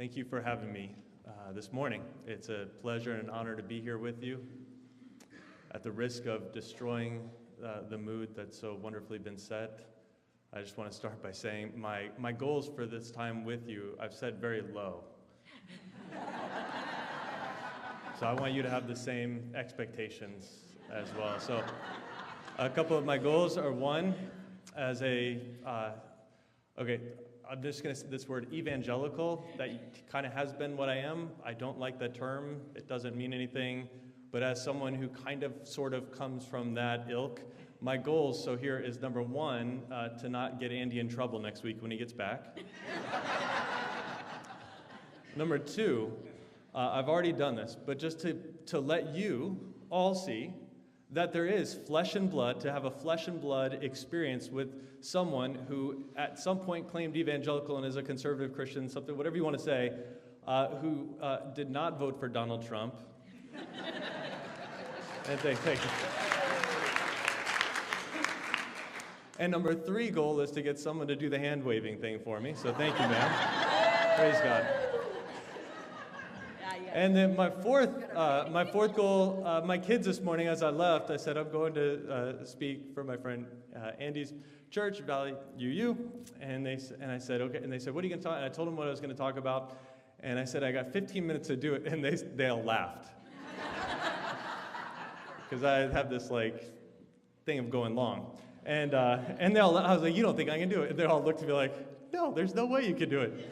Thank you for having me this morning. It's a pleasure and an honor to be here with you. At the risk of destroying the mood that's so wonderfully been set, I just want to start by saying my goals for this time with you, I've set very low. So I want you to have the same expectations as well. So a couple of my goals are, one, as I'm just going to say this word evangelical. That kind of has been what I am. I don't like that term. It doesn't mean anything. But as someone who kind of sort of comes from that ilk, my goals, so here is number one, to not get Andy in trouble next week when he gets back. Number two, I've already done this, but just to let you all see that there is flesh and blood, to have a flesh and blood experience with someone who at some point claimed evangelical and is a conservative Christian, something, whatever you want to say, who did not vote for Donald Trump. And thank you. And number three goal is to get someone to do the hand waving thing for me. So thank you, ma'am. Praise God. And then my fourth goal, my kids this morning as I left, I said I'm going to speak for my friend Andy's church, Valley UU, and I said okay, and they said, what are you going to talk? And I told them what I was going to talk about, and I said I got 15 minutes to do it, and they all laughed because I have this like thing of going long, and I was like, you don't think I can do it? And they all looked at me like, no, there's no way you can do it.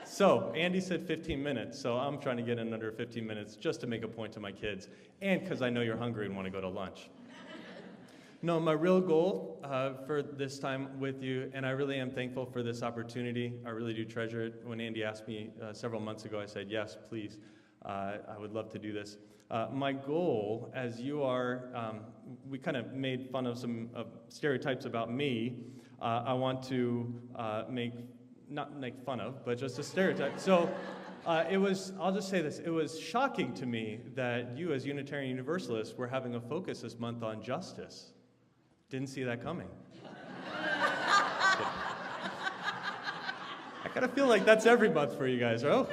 So Andy said 15 minutes, so I'm trying to get in under 15 minutes just to make a point to my kids, and because I know you're hungry and want to go to lunch. No, my real goal for this time with you, and I really am thankful for this opportunity. I really do treasure it. When Andy asked me several months ago, I said, yes, please. I would love to do this. My goal, as you are, we kind of made fun of some stereotypes about me. I want to not make fun of, but just a stereotype. So I'll just say this, it was shocking to me that you as Unitarian Universalists were having a focus this month on justice. Didn't see that coming. I kind of feel like that's every month for you guys, right?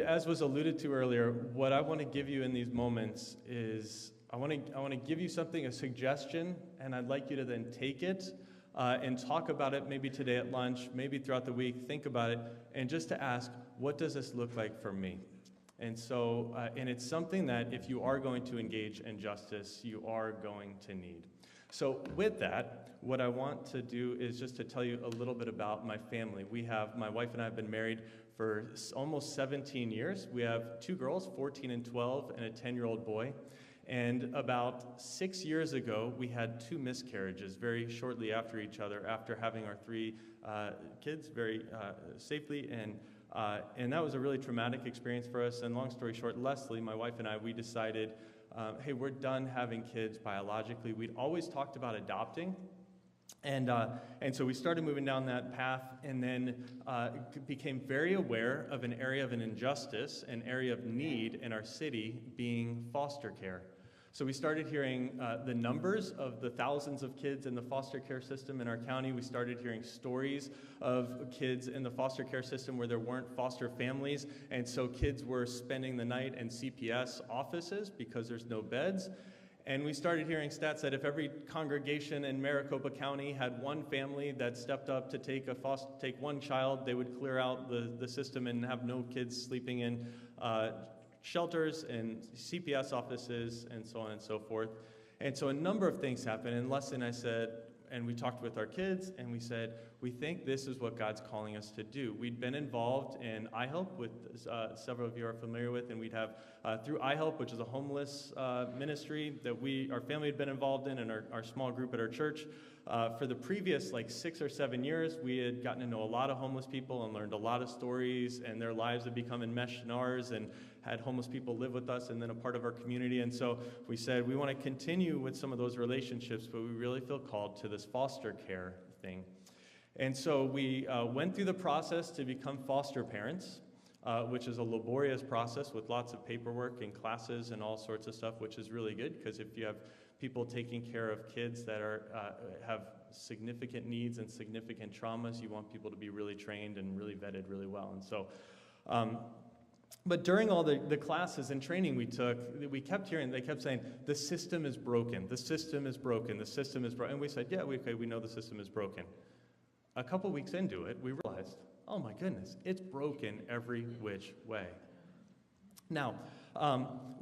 As was alluded to earlier, what I want to give you in these moments is I want to give you something, a suggestion, and I'd like you to then take it and talk about it maybe today at lunch, maybe throughout the week, think about it, and just to ask, what does this look like for me? And so, and it's something that if you are going to engage in justice, you are going to need. So with that, what I want to do is just to tell you a little bit about my family. My wife and I have been married for almost 17 years. We have two girls, 14 and 12, and a 10-year-old boy. And about 6 years ago, we had two miscarriages very shortly after each other, after having our three kids very safely. And that was a really traumatic experience for us. And long story short, Leslie, my wife and I, we decided, hey, we're done having kids biologically. We'd always talked about adopting. And so we started moving down that path, and then became very aware of an area of an injustice, an area of need in our city being foster care. So we started hearing the numbers of the thousands of kids in the foster care system in our county. We started hearing stories of kids in the foster care system where there weren't foster families, and so kids were spending the night in CPS offices because there's no beds. And we started hearing stats that if every congregation in Maricopa County had one family that stepped up to take one child, they would clear out the system and have no kids sleeping in shelters and CPS offices and so on and so forth. And so a number of things happened. And Leslie and I said, and we talked with our kids, and we said, we think this is what God's calling us to do. We'd been involved in iHelp, with several of you are familiar with, and we'd have, through iHelp, which is a homeless ministry that our family had been involved in, and our small group at our church. For the previous 6 or 7 years, we had gotten to know a lot of homeless people and learned a lot of stories, and their lives had become enmeshed in ours, and had homeless people live with us and then a part of our community. And so we said we want to continue with some of those relationships, but we really feel called to this foster care thing. And so we went through the process to become foster parents, which is a laborious process with lots of paperwork and classes and all sorts of stuff, which is really good, because if you have people taking care of kids that have significant needs and significant traumas, you want people to be really trained and really vetted really well. And so, but during all the classes and training we took, we kept hearing, they kept saying, the system is broken, the system is broken, the system is broken. And we said, yeah, we know the system is broken. A couple weeks into it, we realized, oh my goodness, it's broken every which way. Now,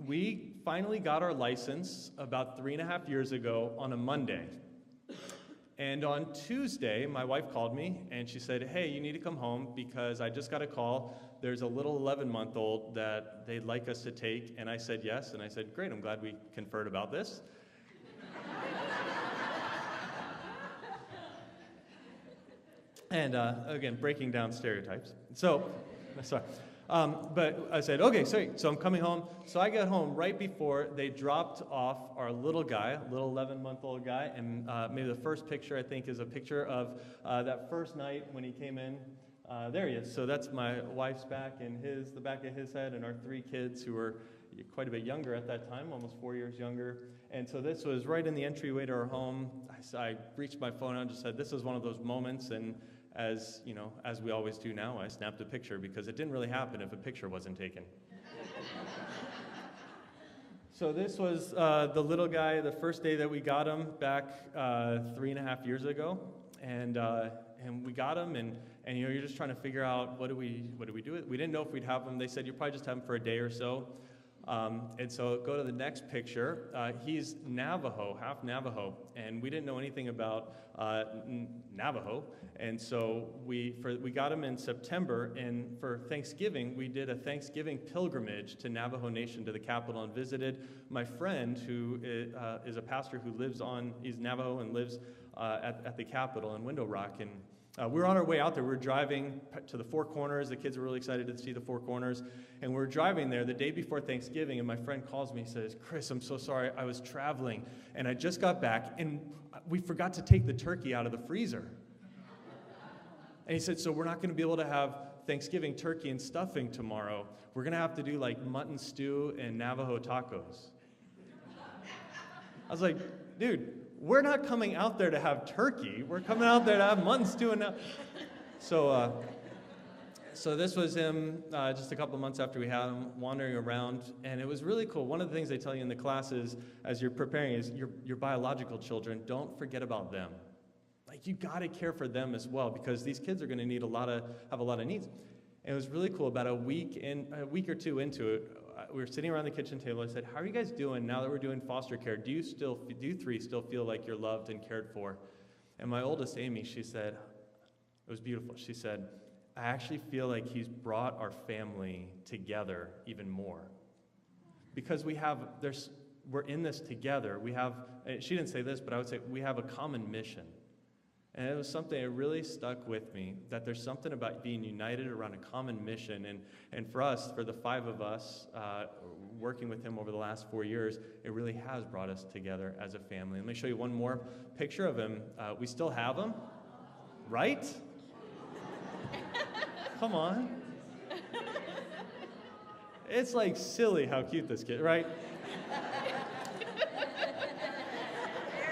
we finally got our license about 3.5 years ago on a Monday. And on Tuesday, my wife called me and she said, hey, you need to come home because I just got a call. There's a little 11-month-old that they'd like us to take. And I said yes. And I said, great, I'm glad we conferred about this. And again, breaking down stereotypes. So, sorry. But I said, okay, so I'm coming home. So I got home right before they dropped off our little guy, little 11-month-old guy. And maybe the first picture, I think, is a picture of that first night when he came in. There he is. So that's my wife's back and the back of his head, and our 3 kids who were quite a bit younger at that time, almost 4 years younger. And so this was right in the entryway to our home. I reached my phone out and just said, this is one of those moments. And as you know, as we always do now, I snapped a picture because it didn't really happen if a picture wasn't taken. So this was the little guy, the first day that we got him back 3.5 years ago, and we got him, and you know, you're just trying to figure out what do we do with it. We didn't know if we'd have him. They said you'll probably just have him for a day or so. And so go to the next picture. He's Navajo, half Navajo, and we didn't know anything about Navajo. And so we got him in September, and for Thanksgiving, we did a Thanksgiving pilgrimage to Navajo Nation, to the capital, and visited my friend who is a pastor who he's Navajo and lives at the capital in Window Rock. And we were on our way out there. We were driving to the Four Corners. The kids were really excited to see the Four Corners. And we were driving there the day before Thanksgiving, and my friend calls me and says, Chris, I'm so sorry. I was traveling, and I just got back, and we forgot to take the turkey out of the freezer. And he said, so we're not going to be able to have Thanksgiving turkey and stuffing tomorrow. We're going to have to do like mutton stew and Navajo tacos. I was like, dude, we're not coming out there to have turkey. We're coming out there to have mutton stew and So this was him just a couple months after we had him wandering around, and it was really cool. One of the things they tell you in the classes as you're preparing is your biological children, don't forget about them. Like, you got to care for them as well, because these kids are going to need have a lot of needs. And it was really cool. About a week or two into it, we were sitting around the kitchen table. I said, how are you guys doing now that we're doing foster care? Do you 3 still feel like you're loved and cared for? And my oldest, Amy, she said, it was beautiful. She said, I actually feel like he's brought our family together even more. Because we're in this together. She didn't say this, but I would say we have a common mission. And it was something that really stuck with me, that there's something about being united around a common mission. And for us, for the 5 of us working with him over the last 4 years, it really has brought us together as a family. Let me show you one more picture of him. We still have him, right? Come on. It's like silly how cute this kid, right?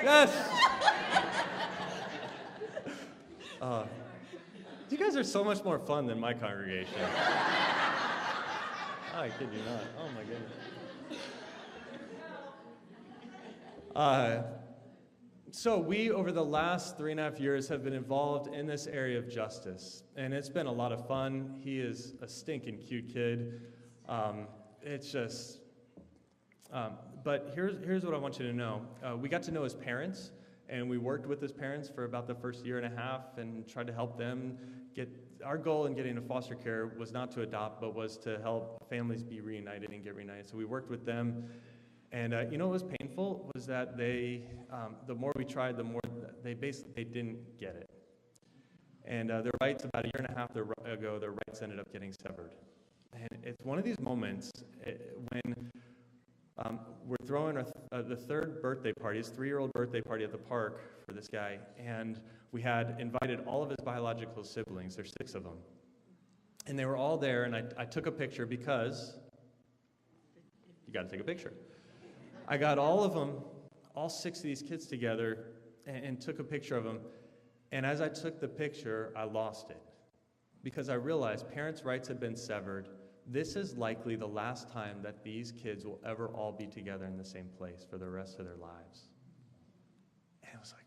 Yes! You guys are so much more fun than my congregation. I kid you not. Oh my goodness. So we, over the last 3.5 years, have been involved in this area of justice, and it's been a lot of fun. He is a stinking cute kid. It's just, but here's what I want you to know. We got to know his parents. And we worked with his parents for about the first 1.5 years and tried to help them get. Our goal in getting into foster care was not to adopt, but was to help families be reunited and get reunited. So we worked with them. And you know what was painful was that the more we tried, the more they didn't get it. And their rights, about 1.5 years ago, their rights ended up getting severed. And it's one of these moments when we're throwing the 3rd birthday party, his 3-year-old birthday party at the park for this guy, and we had invited all of his biological siblings. There's 6 of them. And they were all there, and I took a picture because you got to take a picture. I got all of them, all 6 of these kids together, and took a picture of him. And as I took the picture, I lost it because I realized parents' rights had been severed. This is likely the last time that these kids will ever all be together in the same place for the rest of their lives. And it was like,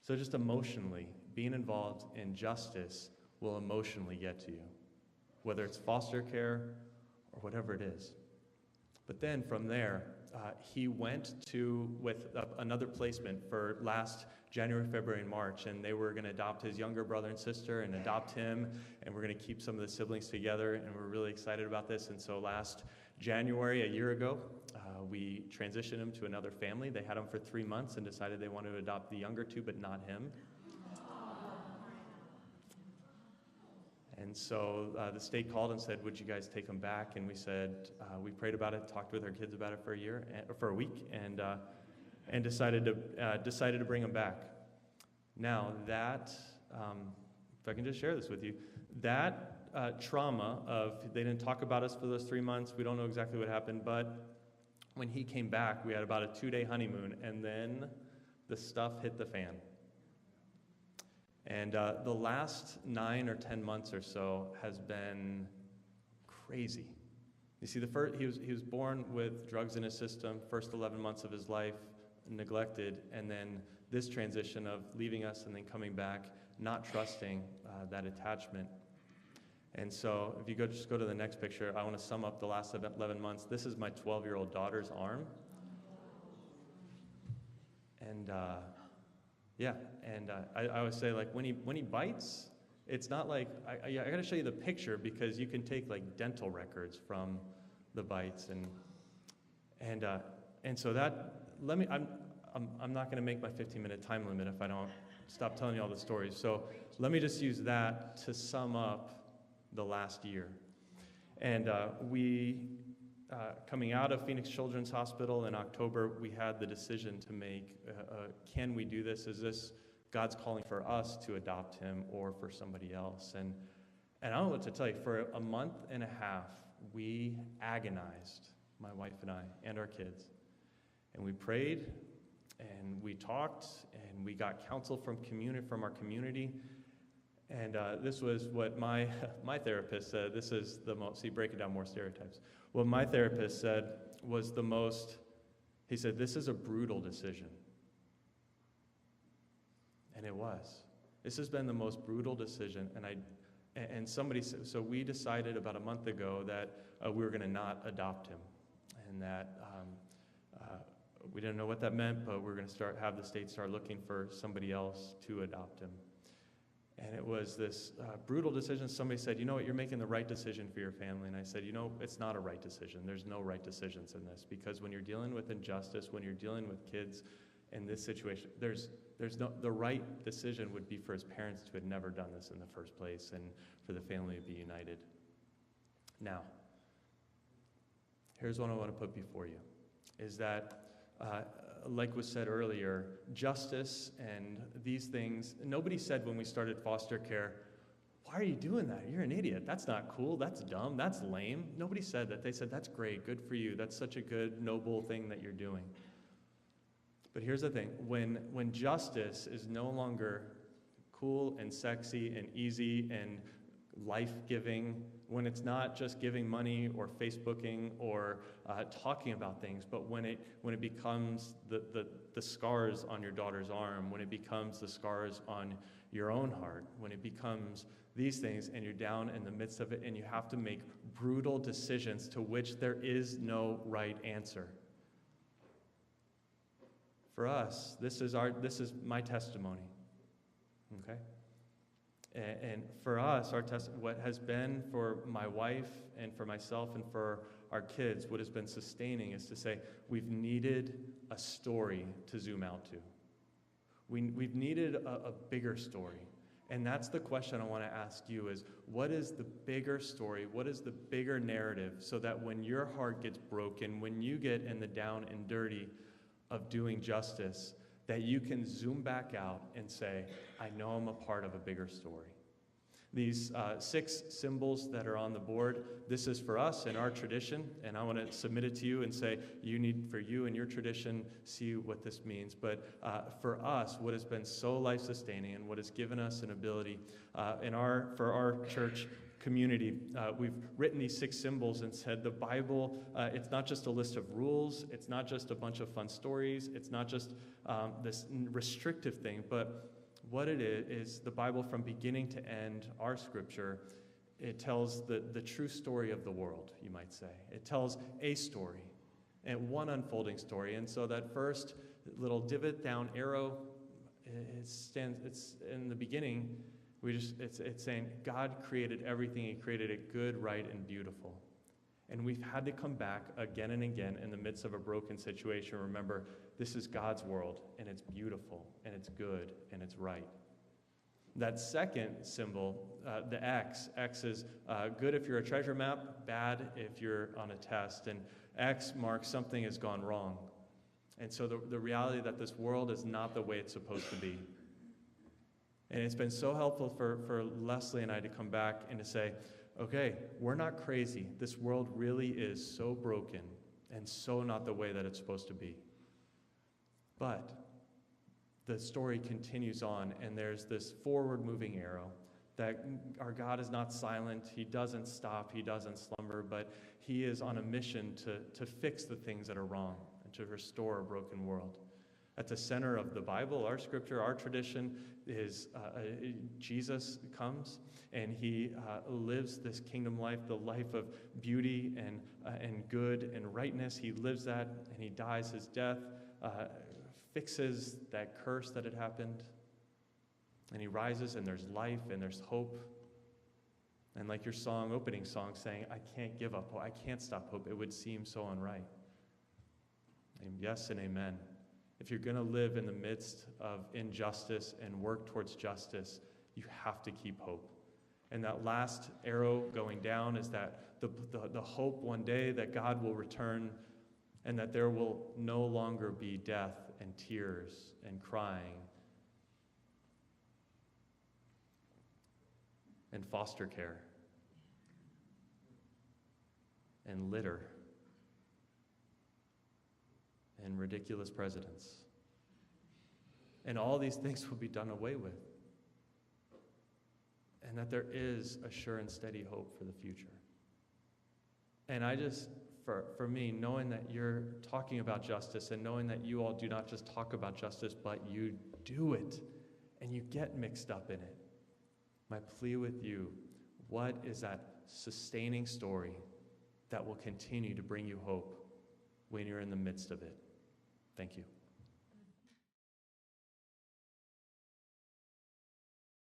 So just emotionally, being involved in justice will emotionally get to you, whether it's foster care or whatever it is. But then from there, he went with another placement for last January, February, and March, and they were going to adopt his younger brother and sister and adopt him, and we're going to keep some of the siblings together, and we're really excited about this. And so last January, a year ago, we transitioned him to another family. They had him for 3 months and decided they wanted to adopt the younger two, but not him. And so the state called and said, would you guys take him back? And we said, we prayed about it, talked with our kids about it for a week, and decided to bring him back. Now that, if I can just share this with you, that trauma of they didn't talk about us for those 3 months, we don't know exactly what happened, but when he came back, we had about a 2-day honeymoon, and then the stuff hit the fan. And the last 9 or 10 months or so has been crazy. You see, he was born with drugs in his system, first 11 months of his life, neglected, and then this transition of leaving us and then coming back, not trusting that attachment. And so if you just go to the next picture, I want to sum up the last 11 months. This is my 12-year-old daughter's arm. And I always say, like, when he bites, it's not like, I got to show you the picture because you can take, like, dental records from the bites. And so that, I'm not going to make my 15-minute time limit if I don't stop telling you all the stories. So let me just use that to sum up the last year. And coming out of Phoenix Children's Hospital in October, we had the decision to make, can we do this? Is this God's calling for us to adopt him or for somebody else? And I don't know what to tell you. For a month and a half, we agonized, my wife and I, and our kids. And we prayed, and we talked, and we got counsel from our community. And this was what my therapist said. This is the most, see, breaking down more stereotypes. What my therapist said was he said, this is a brutal decision. And it was. This has been the most brutal decision. And somebody said, so we decided about a month ago that we were going to not adopt him. And that we didn't know what that meant, but we're going to have the state start looking for somebody else to adopt him. And it was this brutal decision. Somebody said, you know what, you're making the right decision for your family. And I said, it's not a right decision. There's no right decisions in this. Because when you're dealing with injustice, when you're dealing with kids in this situation, the right decision would be for his parents to have never done this in the first place and for the family to be united. Now, here's what I want to put before you, is that like was said earlier, justice and these things, nobody said when we started foster care, why are you doing that? You're an idiot. That's not cool. That's dumb. That's lame. Nobody said that. They said, that's great. Good for you. That's such a good, noble thing that you're doing. But here's the thing. When justice is no longer cool and sexy and easy and life-giving, when it's not just giving money or Facebooking or talking about things, but when it becomes the scars on your daughter's arm, when it becomes the scars on your own heart, when it becomes these things and you're down in the midst of it and you have to make brutal decisions to which there is no right answer. For us, this is my testimony, okay? And for us, what has been for my wife and for myself and for our kids, what has been sustaining is to say, we've needed a story to zoom out to. We've needed a bigger story. And that's the question I want to ask you is, what is the bigger story? What is the bigger narrative so that when your heart gets broken, when you get in the down and dirty of doing justice, that you can zoom back out and say, I know I'm a part of a bigger story. These 6 symbols that are on the board, this is for us in our tradition, and I want to submit it to you and say, for you and your tradition, see what this means. But for us, what has been so life-sustaining and what has given us an ability for our church community, we've written these 6 symbols and said the Bible, it's not just a list of rules, it's not just a bunch of fun stories, it's not just this restrictive thing, but what it is the Bible from beginning to end, our scripture, it tells the true story of the world, you might say. It tells a story, and one unfolding story. And so that first little divot down arrow, it's in the beginning, it's saying God created everything. He created it good, right, and beautiful. And we've had to come back again and again in the midst of a broken situation. Remember, this is God's world, and it's beautiful, and it's good, and it's right. That second symbol, the X is good if you're a treasure map, bad if you're on a test. And X marks something has gone wrong. And so the reality that this world is not the way it's supposed to be. And it's been so helpful for Leslie and I to come back and to say, okay, we're not crazy. This world really is so broken and so not the way that it's supposed to be. But the story continues on, and there's this forward-moving arrow that our God is not silent. He doesn't stop. He doesn't slumber, but he is on a mission to fix the things that are wrong and to restore a broken world. At the center of the Bible, our scripture, our tradition is Jesus comes, and he lives this kingdom life, the life of beauty and good and rightness. He lives that, and he dies his death, fixes that curse that had happened, and he rises, and there's life, and there's hope. And like your opening song saying, I can't give up hope, I can't stop hope, it would seem so unright. And yes and amen. If you're going to live in the midst of injustice and work towards justice, you have to keep hope. And that last arrow going down is that the hope one day that God will return and that there will no longer be death and tears and crying and foster care and litter and ridiculous presidents. And all these things will be done away with. And that there is a sure and steady hope for the future. And I just, for me, knowing that you're talking about justice and knowing that you all do not just talk about justice, but you do it and you get mixed up in it, my plea with you, what is that sustaining story that will continue to bring you hope when you're in the midst of it? Thank you.